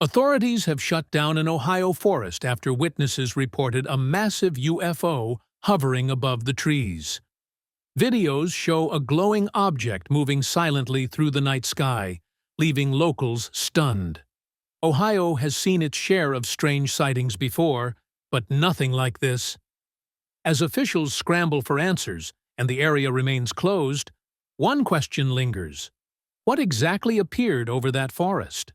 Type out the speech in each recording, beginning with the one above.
Authorities have shut down an Ohio forest after witnesses reported a massive UFO hovering above the trees. Videos show a glowing object moving silently through the night sky, leaving locals stunned. Ohio has seen its share of strange sightings before, but nothing like this. As officials scramble for answers and the area remains closed, one question lingers. What exactly appeared over that forest?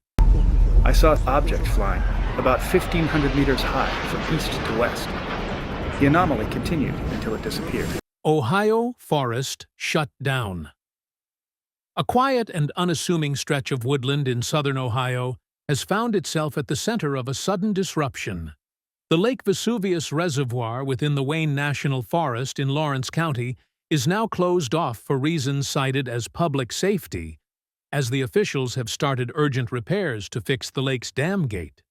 I saw an object flying, about 1,500 meters high from east to west. The anomaly continued until it disappeared. Ohio forest shut down. A quiet and unassuming stretch of woodland in southern Ohio has found itself at the center of a sudden disruption. The Lake Vesuvius Reservoir within the Wayne National Forest in Lawrence County is now closed off for reasons cited as public safety, as the officials have started urgent repairs to fix the lake's dam gate.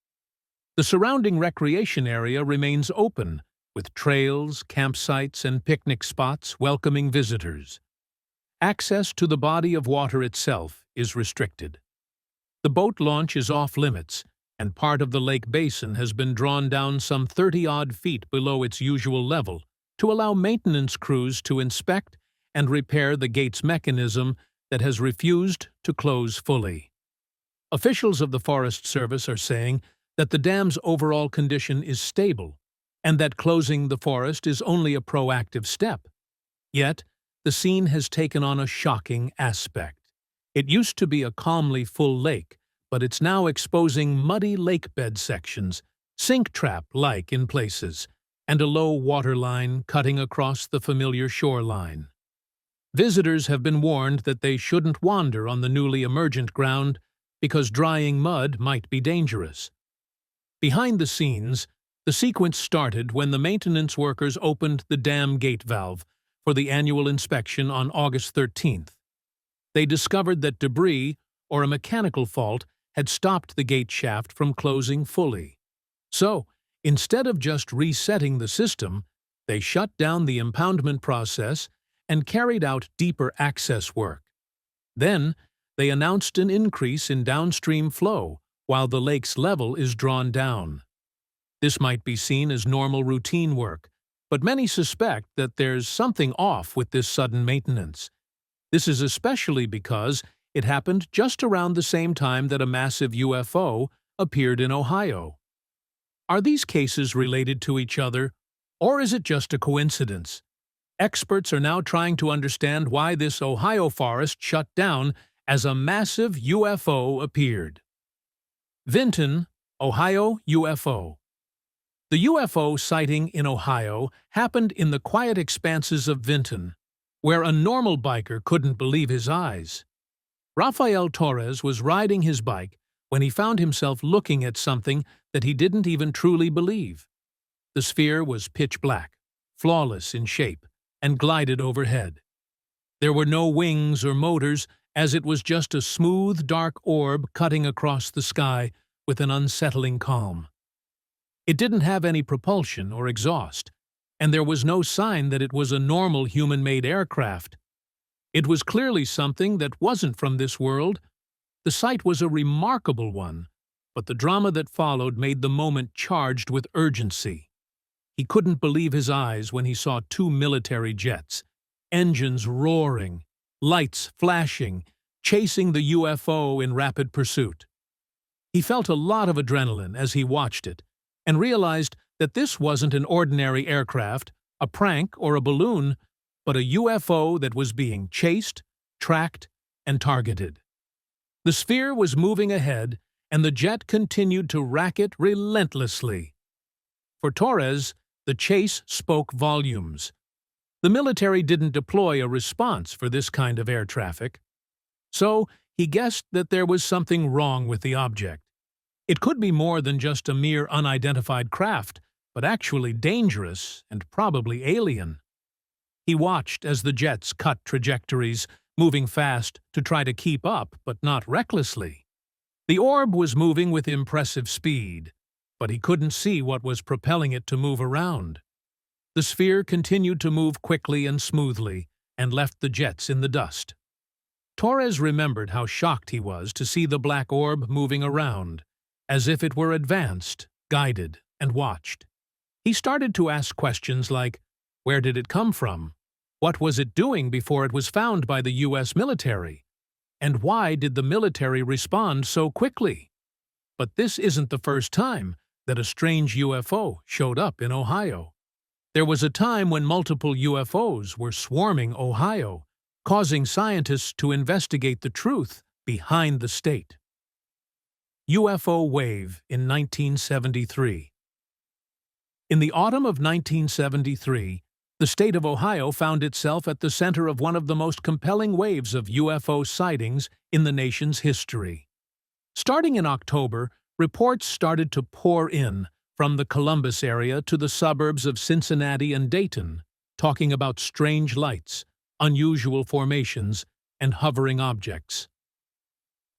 The surrounding recreation area remains open, with trails, campsites, and picnic spots welcoming visitors. Access to the body of water itself is restricted. The boat launch is off-limits, and part of the lake basin has been drawn down some 30-odd feet below its usual level to allow maintenance crews to inspect and repair the gate's mechanism that has refused to close fully. Officials of the Forest Service are saying that the dam's overall condition is stable and that closing the forest is only a proactive step. Yet, the scene has taken on a shocking aspect. It used to be a calmly full lake, but it's now exposing muddy lakebed sections, sink trap-like in places, and a low water line cutting across the familiar shoreline. Visitors have been warned that they shouldn't wander on the newly emergent ground because drying mud might be dangerous. Behind the scenes, the sequence started when the maintenance workers opened the dam gate valve for the annual inspection on August 13th. They discovered that debris, or a mechanical fault, had stopped the gate shaft from closing fully. So, instead of just resetting the system, they shut down the impoundment process and carried out deeper access work. Then, they announced an increase in downstream flow while the lake's level is drawn down. This might be seen as normal routine work, but many suspect that there's something off with this sudden maintenance. This is especially because it happened just around the same time that a massive UFO appeared in Ohio. Are these cases related to each other, or is it just a coincidence? Experts are now trying to understand why this Ohio forest shut down as a massive UFO appeared. Vinton, Ohio UFO. The UFO sighting in Ohio happened in the quiet expanses of Vinton, where a normal biker couldn't believe his eyes. Rafael Torres was riding his bike when he found himself looking at something that he didn't even truly believe. The sphere was pitch black, flawless in shape, and glided overhead. There were no wings or motors, as it was just a smooth, dark orb cutting across the sky with an unsettling calm. It didn't have any propulsion or exhaust, and there was no sign that it was a normal human-made aircraft. It was clearly something that wasn't from this world. The sight was a remarkable one, but the drama that followed made the moment charged with urgency. He couldn't believe his eyes when he saw two military jets, engines roaring, lights flashing, chasing the UFO in rapid pursuit. He felt a lot of adrenaline as he watched it, and realized that this wasn't an ordinary aircraft, a prank, or a balloon, but a UFO that was being chased, tracked, and targeted. The sphere was moving ahead, and the jet continued to rack it relentlessly. For Torres, the chase spoke volumes. The military didn't deploy a response for this kind of air traffic. So, he guessed that there was something wrong with the object. It could be more than just a mere unidentified craft, but actually dangerous and probably alien. He watched as the jets cut trajectories, moving fast to try to keep up, but not recklessly. The orb was moving with impressive speed, but he couldn't see what was propelling it to move around. The sphere continued to move quickly and smoothly, and left the jets in the dust. Torres remembered how shocked he was to see the black orb moving around, as if it were advanced, guided, and watched. He started to ask questions like, where did it come from? What was it doing before it was found by the U.S. military? And why did the military respond so quickly? But this isn't the first time that a strange UFO showed up in Ohio. There was a time when multiple UFOs were swarming Ohio, causing scientists to investigate the truth behind the state. UFO wave in 1973. In the autumn of 1973, the state of Ohio found itself at the center of one of the most compelling waves of UFO sightings in the nation's history. Starting in October, reports started to pour in from the Columbus area to the suburbs of Cincinnati and Dayton, talking about strange lights, unusual formations, and hovering objects.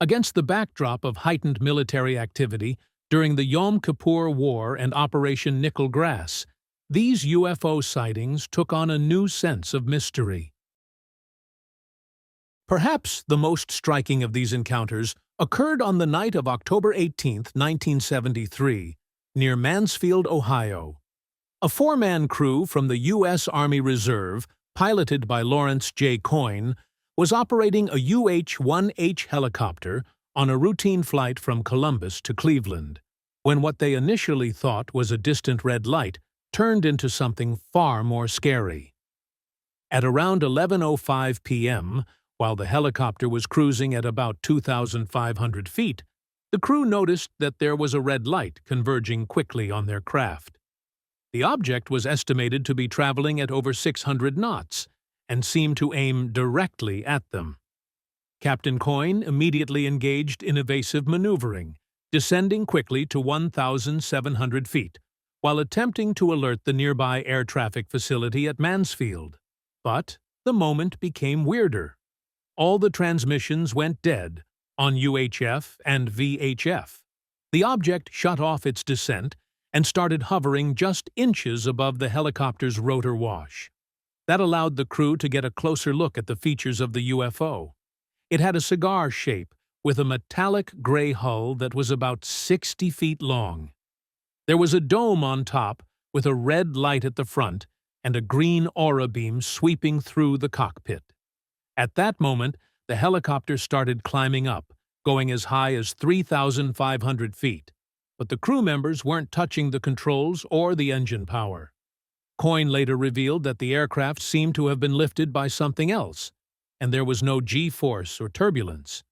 Against the backdrop of heightened military activity during the Yom Kippur War and Operation Nickel Grass, these UFO sightings took on a new sense of mystery. Perhaps the most striking of these encounters occurred on the night of October 18, 1973, near Mansfield, Ohio. A four-man crew from the U.S. Army Reserve, piloted by Lawrence J. Coyne, was operating a UH-1H helicopter on a routine flight from Columbus to Cleveland, when what they initially thought was a distant red light turned into something far more scary. At around 11:05 p.m., while the helicopter was cruising at about 2,500 feet, the crew noticed that there was a red light converging quickly on their craft. The object was estimated to be traveling at over 600 knots and seemed to aim directly at them. Captain Coyne immediately engaged in evasive maneuvering, descending quickly to 1,700 feet, while attempting to alert the nearby air traffic facility at Mansfield. But the moment became weirder. All the transmissions went dead on UHF and VHF. The object shut off its descent and started hovering just inches above the helicopter's rotor wash. That allowed the crew to get a closer look at the features of the UFO. It had a cigar shape with a metallic gray hull that was about 60 feet long. There was a dome on top with a red light at the front and a green aura beam sweeping through the cockpit. At that moment, the helicopter started climbing up, going as high as 3,500 feet. But the crew members weren't touching the controls or the engine power. Coyne later revealed that the aircraft seemed to have been lifted by something else, and there was no G-force or turbulence.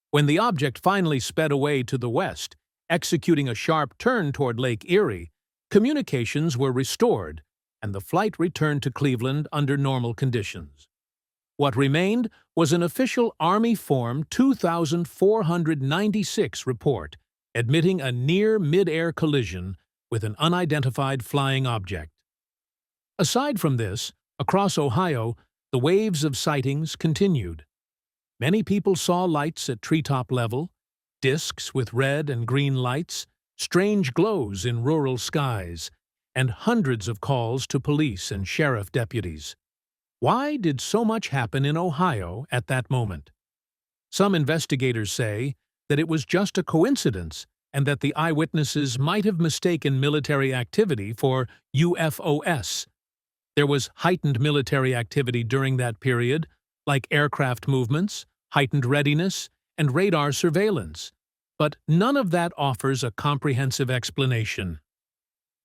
When the object finally sped away to the west, executing a sharp turn toward Lake Erie, communications were restored, and the flight returned to Cleveland under normal conditions. What remained was an official Army Form 2496 report admitting a near mid-air collision with an unidentified flying object. Aside from this, across Ohio, the waves of sightings continued. Many people saw lights at treetop level, discs with red and green lights, strange glows in rural skies, and hundreds of calls to police and sheriff deputies. Why did so much happen in Ohio at that moment? Some investigators say that it was just a coincidence and that the eyewitnesses might have mistaken military activity for UFOs. There was heightened military activity during that period, like aircraft movements, heightened readiness, and radar surveillance, but none of that offers a comprehensive explanation.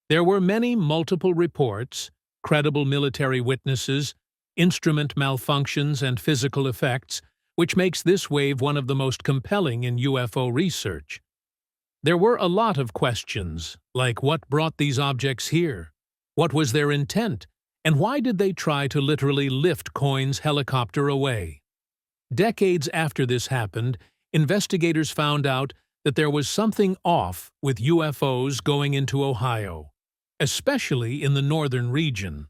There were many multiple reports, credible military witnesses, instrument malfunctions, and physical effects, which makes this wave one of the most compelling in UFO research. There were a lot of questions, like what brought these objects here? What was their intent? And why did they try to literally lift Coyne's helicopter away? Decades after this happened, investigators found out that there was something off with UFOs going into Ohio, especially in the northern region.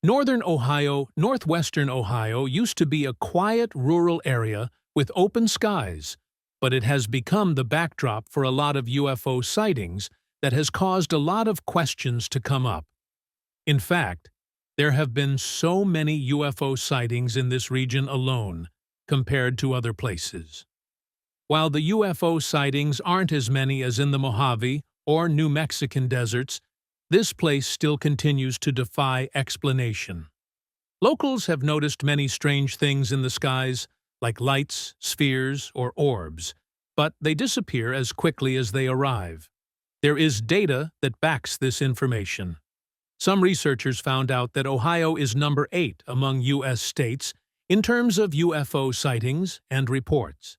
Northern Ohio, northwestern Ohio used to be a quiet rural area with open skies, but it has become the backdrop for a lot of UFO sightings that has caused a lot of questions to come up. In fact, there have been so many UFO sightings in this region alone compared to other places. While the UFO sightings aren't as many as in the Mojave or New Mexican deserts, this place still continues to defy explanation. Locals have noticed many strange things in the skies, like lights, spheres, or orbs, but they disappear as quickly as they arrive. There is data that backs this information. Some researchers found out that Ohio is number 8 among U.S. states in terms of UFO sightings and reports.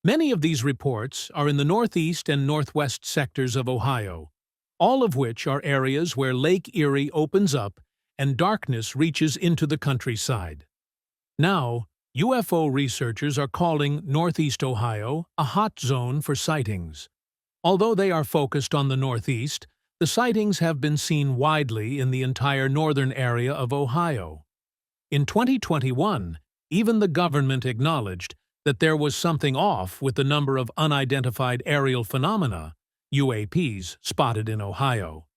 Many of these reports are in the northeast and northwest sectors of Ohio, all of which are areas where Lake Erie opens up and darkness reaches into the countryside. Now, UFO researchers are calling Northeast Ohio a hot zone for sightings. Although they are focused on the Northeast, the sightings have been seen widely in the entire northern area of Ohio. In 2021, even the government acknowledged that there was something off with the number of unidentified aerial phenomena, UAPs, spotted in Ohio.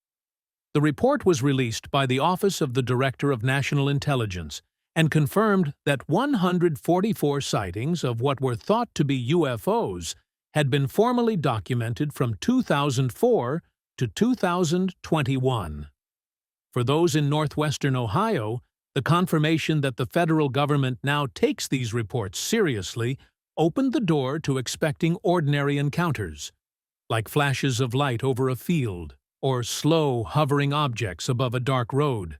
The report was released by the Office of the Director of National Intelligence and confirmed that 144 sightings of what were thought to be UFOs had been formally documented from 2004 to 2021. For those in northwestern Ohio, the confirmation that the federal government now takes these reports seriously opened the door to expecting ordinary encounters, like flashes of light over a field or slow, hovering objects above a dark road.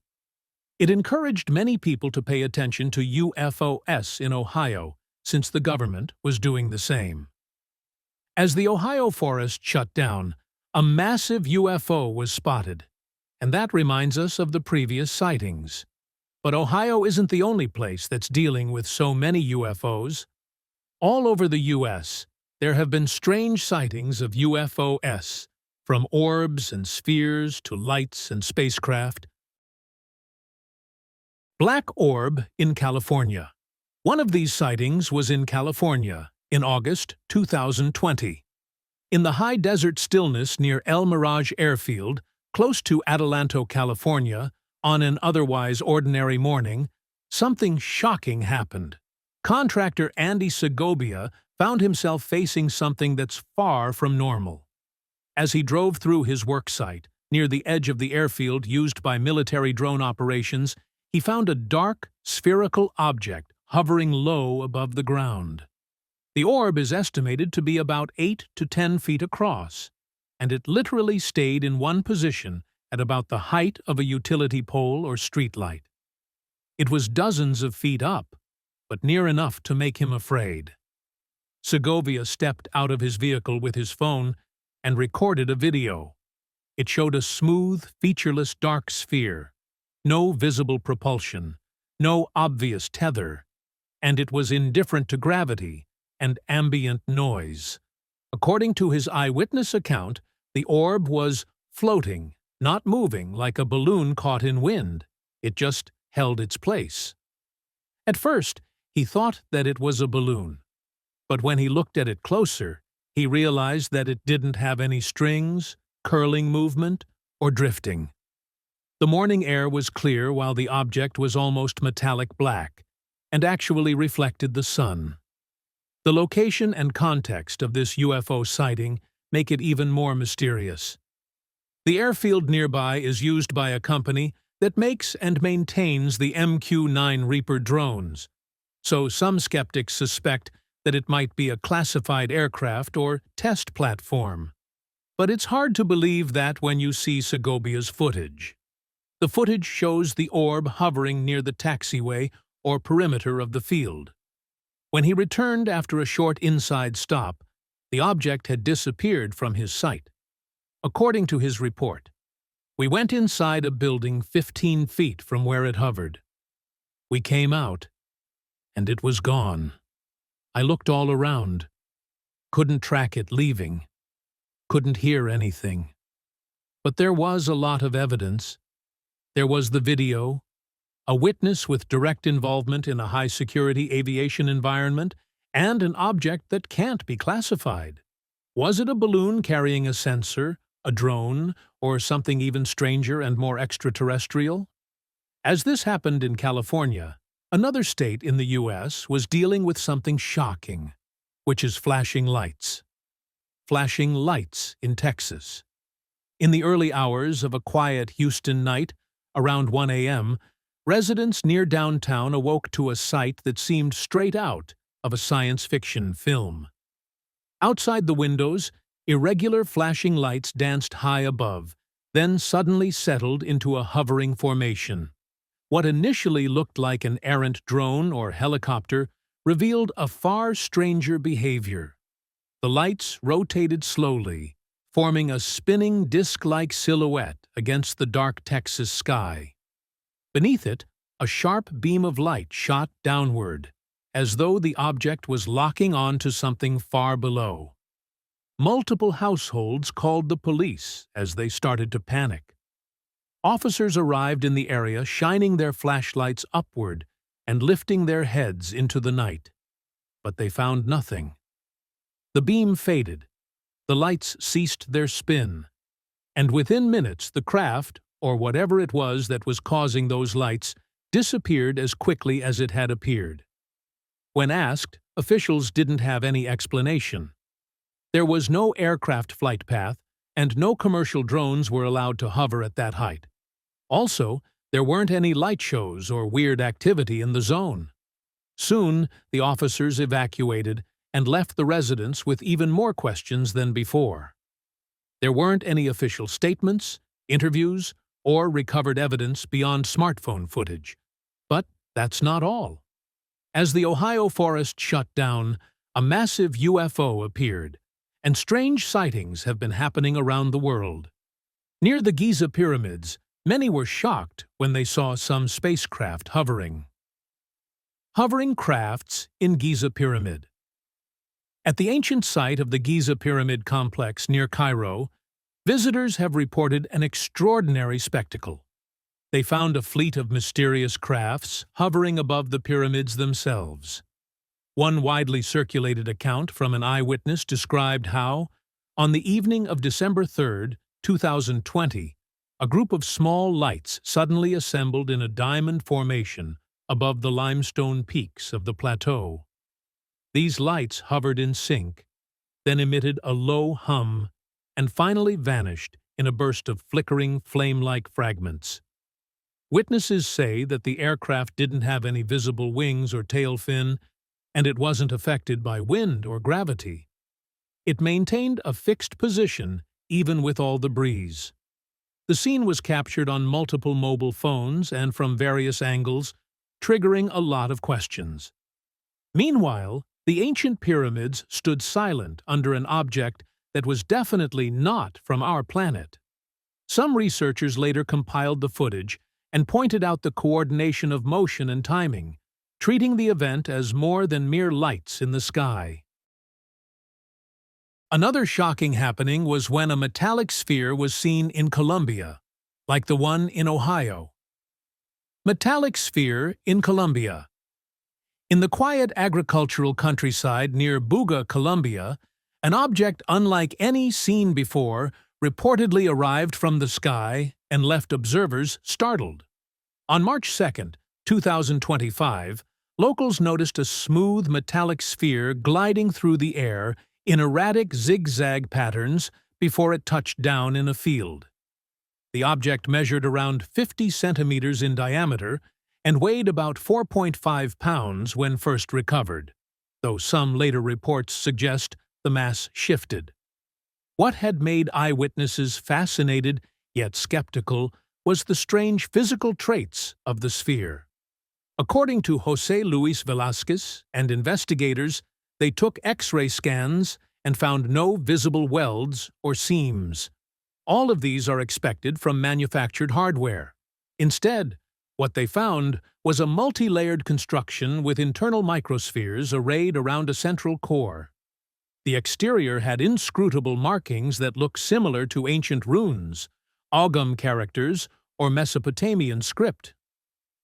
It encouraged many people to pay attention to UFOs in Ohio, since the government was doing the same. As the Ohio forest shut down, a massive UFO was spotted, and that reminds us of the previous sightings. But Ohio isn't the only place that's dealing with so many UFOs. All over the U.S., there have been strange sightings of UFOs, from orbs and spheres to lights and spacecraft. Black orb in California. One of these sightings was in California in August 2020. In the high desert stillness near El Mirage Airfield, close to Adelanto, California, on an otherwise ordinary morning, something shocking happened. Contractor Andy Segovia found himself facing something that's far from normal. As he drove through his work site, near the edge of the airfield used by military drone operations, he found a dark, spherical object hovering low above the ground. The orb is estimated to be about 8 to 10 feet across, and it literally stayed in one position at about the height of a utility pole or streetlight. It was dozens of feet up, but near enough to make him afraid. Segovia stepped out of his vehicle with his phone and recorded a video. It showed a smooth, featureless dark sphere, no visible propulsion, no obvious tether, and it was indifferent to gravity and ambient noise. According to his eyewitness account, the orb was floating, not moving like a balloon caught in wind. It just held its place. At first, he thought that it was a balloon, but when he looked at it closer, he realized that it didn't have any strings, curling movement, or drifting. The morning air was clear while the object was almost metallic black, and actually reflected the sun. The location and context of this UFO sighting make it even more mysterious. The airfield nearby is used by a company that makes and maintains the MQ-9 Reaper drones, so some skeptics suspect that it might be a classified aircraft or test platform. But it's hard to believe that when you see Segovia's footage. The footage shows the orb hovering near the taxiway or perimeter of the field. When he returned after a short inside stop, the object had disappeared from his sight. According to his report, "We went inside a building 15 feet from where it hovered. We came out, and it was gone. I looked all around. Couldn't track it leaving. Couldn't hear anything. But there was a lot of evidence. There was the video, a witness with direct involvement in a high-security aviation environment, and an object that can't be classified. Was it a balloon carrying a sensor, a drone, or something even stranger and more extraterrestrial? As this happened in California, another state in the U.S. was dealing with something shocking. which is flashing lights. Flashing lights in Texas. In the early hours of a quiet Houston night, around 1 a.m., residents near downtown awoke to a sight that seemed straight out of a science fiction film. Outside the windows, irregular flashing lights danced high above, then suddenly settled into a hovering formation. What initially looked like an errant drone or helicopter revealed a far stranger behavior. The lights rotated slowly, forming a spinning disc-like silhouette against the dark Texas sky. Beneath it, a sharp beam of light shot downward, as though the object was locking on to something far below. Multiple households called the police as they started to panic. Officers arrived in the area, shining their flashlights upward and lifting their heads into the night. But they found nothing. The beam faded, the lights ceased their spin, and within minutes the craft, or whatever it was that was causing those lights, disappeared as quickly as it had appeared. When asked, officials didn't have any explanation. There was no aircraft flight path, and no commercial drones were allowed to hover at that height. Also, there weren't any light shows or weird activity in the zone. Soon, the officers evacuated and left the residents with even more questions than before. There weren't any official statements, interviews, or recovered evidence beyond smartphone footage. But that's not all. As the Ohio forest shut down, a massive UFO appeared, and strange sightings have been happening around the world. Near the Giza pyramids, many were shocked when they saw some spacecraft hovering. Hovering crafts in Giza Pyramid. At the ancient site of the Giza Pyramid complex near Cairo, visitors have reported an extraordinary spectacle. They found a fleet of mysterious crafts hovering above the pyramids themselves. One widely circulated account from an eyewitness described how, on the evening of December 3, 2020, a group of small lights suddenly assembled in a diamond formation above the limestone peaks of the plateau. These lights hovered in sync, then emitted a low hum, and finally vanished in a burst of flickering, flame-like fragments. Witnesses say that the aircraft didn't have any visible wings or tail fin, and it wasn't affected by wind or gravity. It maintained a fixed position even with all the breeze. The scene was captured on multiple mobile phones and from various angles, triggering a lot of questions. Meanwhile, the ancient pyramids stood silent under an object that was definitely not from our planet. Some researchers later compiled the footage and pointed out the coordination of motion and timing, treating the event as more than mere lights in the sky. Another shocking happening was when a metallic sphere was seen in Colombia, like the one in Ohio. Metallic sphere in Colombia. In the quiet agricultural countryside near Buga, Colombia, an object unlike any seen before reportedly arrived from the sky and left observers startled. On March 2, 2025, locals noticed a smooth metallic sphere gliding through the air in erratic zigzag patterns before it touched down in a field. The object measured around 50 centimeters in diameter and weighed about 4.5 pounds when first recovered, though some later reports suggest the mass shifted. What had made eyewitnesses fascinated yet skeptical was the strange physical traits of the sphere. According to José Luis Velázquez and investigators, they took X-ray scans and found no visible welds or seams. All of these are expected from manufactured hardware. Instead, what they found was a multi-layered construction with internal microspheres arrayed around a central core. The exterior had inscrutable markings that looked similar to ancient runes, Ogham characters, or Mesopotamian script.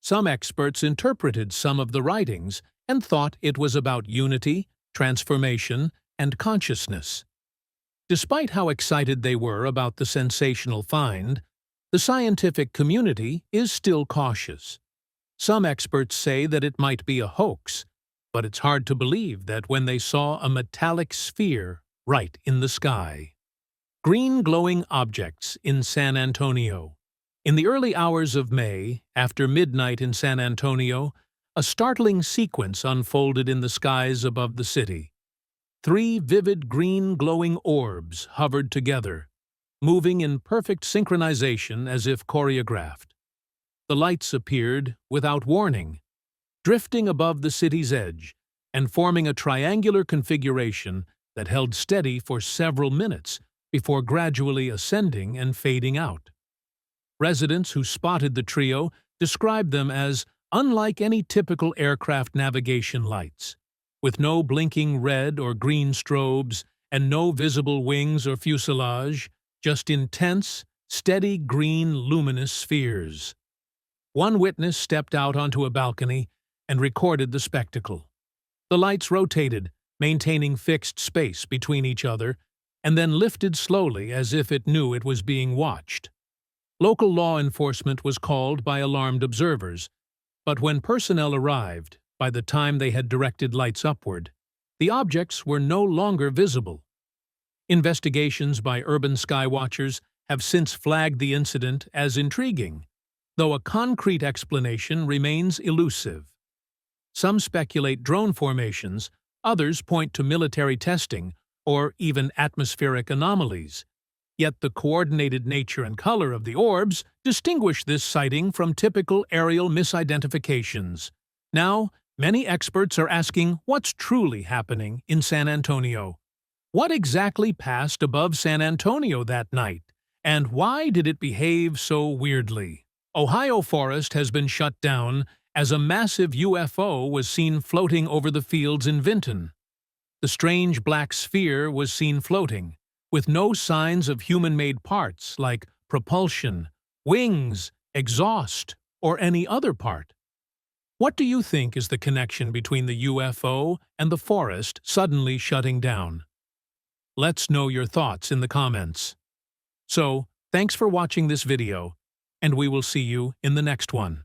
Some experts interpreted some of the writings and thought it was about unity, transformation, and consciousness. Despite how excited they were about the sensational find, the scientific community is still cautious. Some experts say that it might be a hoax, but it's hard to believe that when they saw a metallic sphere right in the sky. Green glowing objects in San Antonio. In the early hours of May, after midnight in San Antonio, a startling sequence unfolded in the skies above the city. 3 vivid green glowing orbs hovered together, moving in perfect synchronization as if choreographed. The lights appeared without warning, drifting above the city's edge and forming a triangular configuration that held steady for several minutes before gradually ascending and fading out. Residents who spotted the trio described them as unlike any typical aircraft navigation lights, with no blinking red or green strobes and no visible wings or fuselage, just intense, steady green luminous spheres. One witness stepped out onto a balcony and recorded the spectacle. The lights rotated, maintaining fixed space between each other, and then lifted slowly as if it knew it was being watched. Local law enforcement was called by alarmed observers, but when personnel arrived, by the time they had directed lights upward, the objects were no longer visible. Investigations by urban skywatchers have since flagged the incident as intriguing, though a concrete explanation remains elusive. Some speculate drone formations, others point to military testing or even atmospheric anomalies. Yet the coordinated nature and color of the orbs distinguish this sighting from typical aerial misidentifications. Now, many experts are asking what's truly happening in San Antonio. What exactly passed above San Antonio that night, and why did it behave so weirdly? Ohio forest has been shut down as a massive UFO was seen floating over the fields in Vinton. The strange black sphere was seen floating, with no signs of human-made parts like propulsion, wings, exhaust, or any other part. What do you think is the connection between the UFO and the forest suddenly shutting down? Let's know your thoughts in the comments. So, thanks for watching this video, and we will see you in the next one.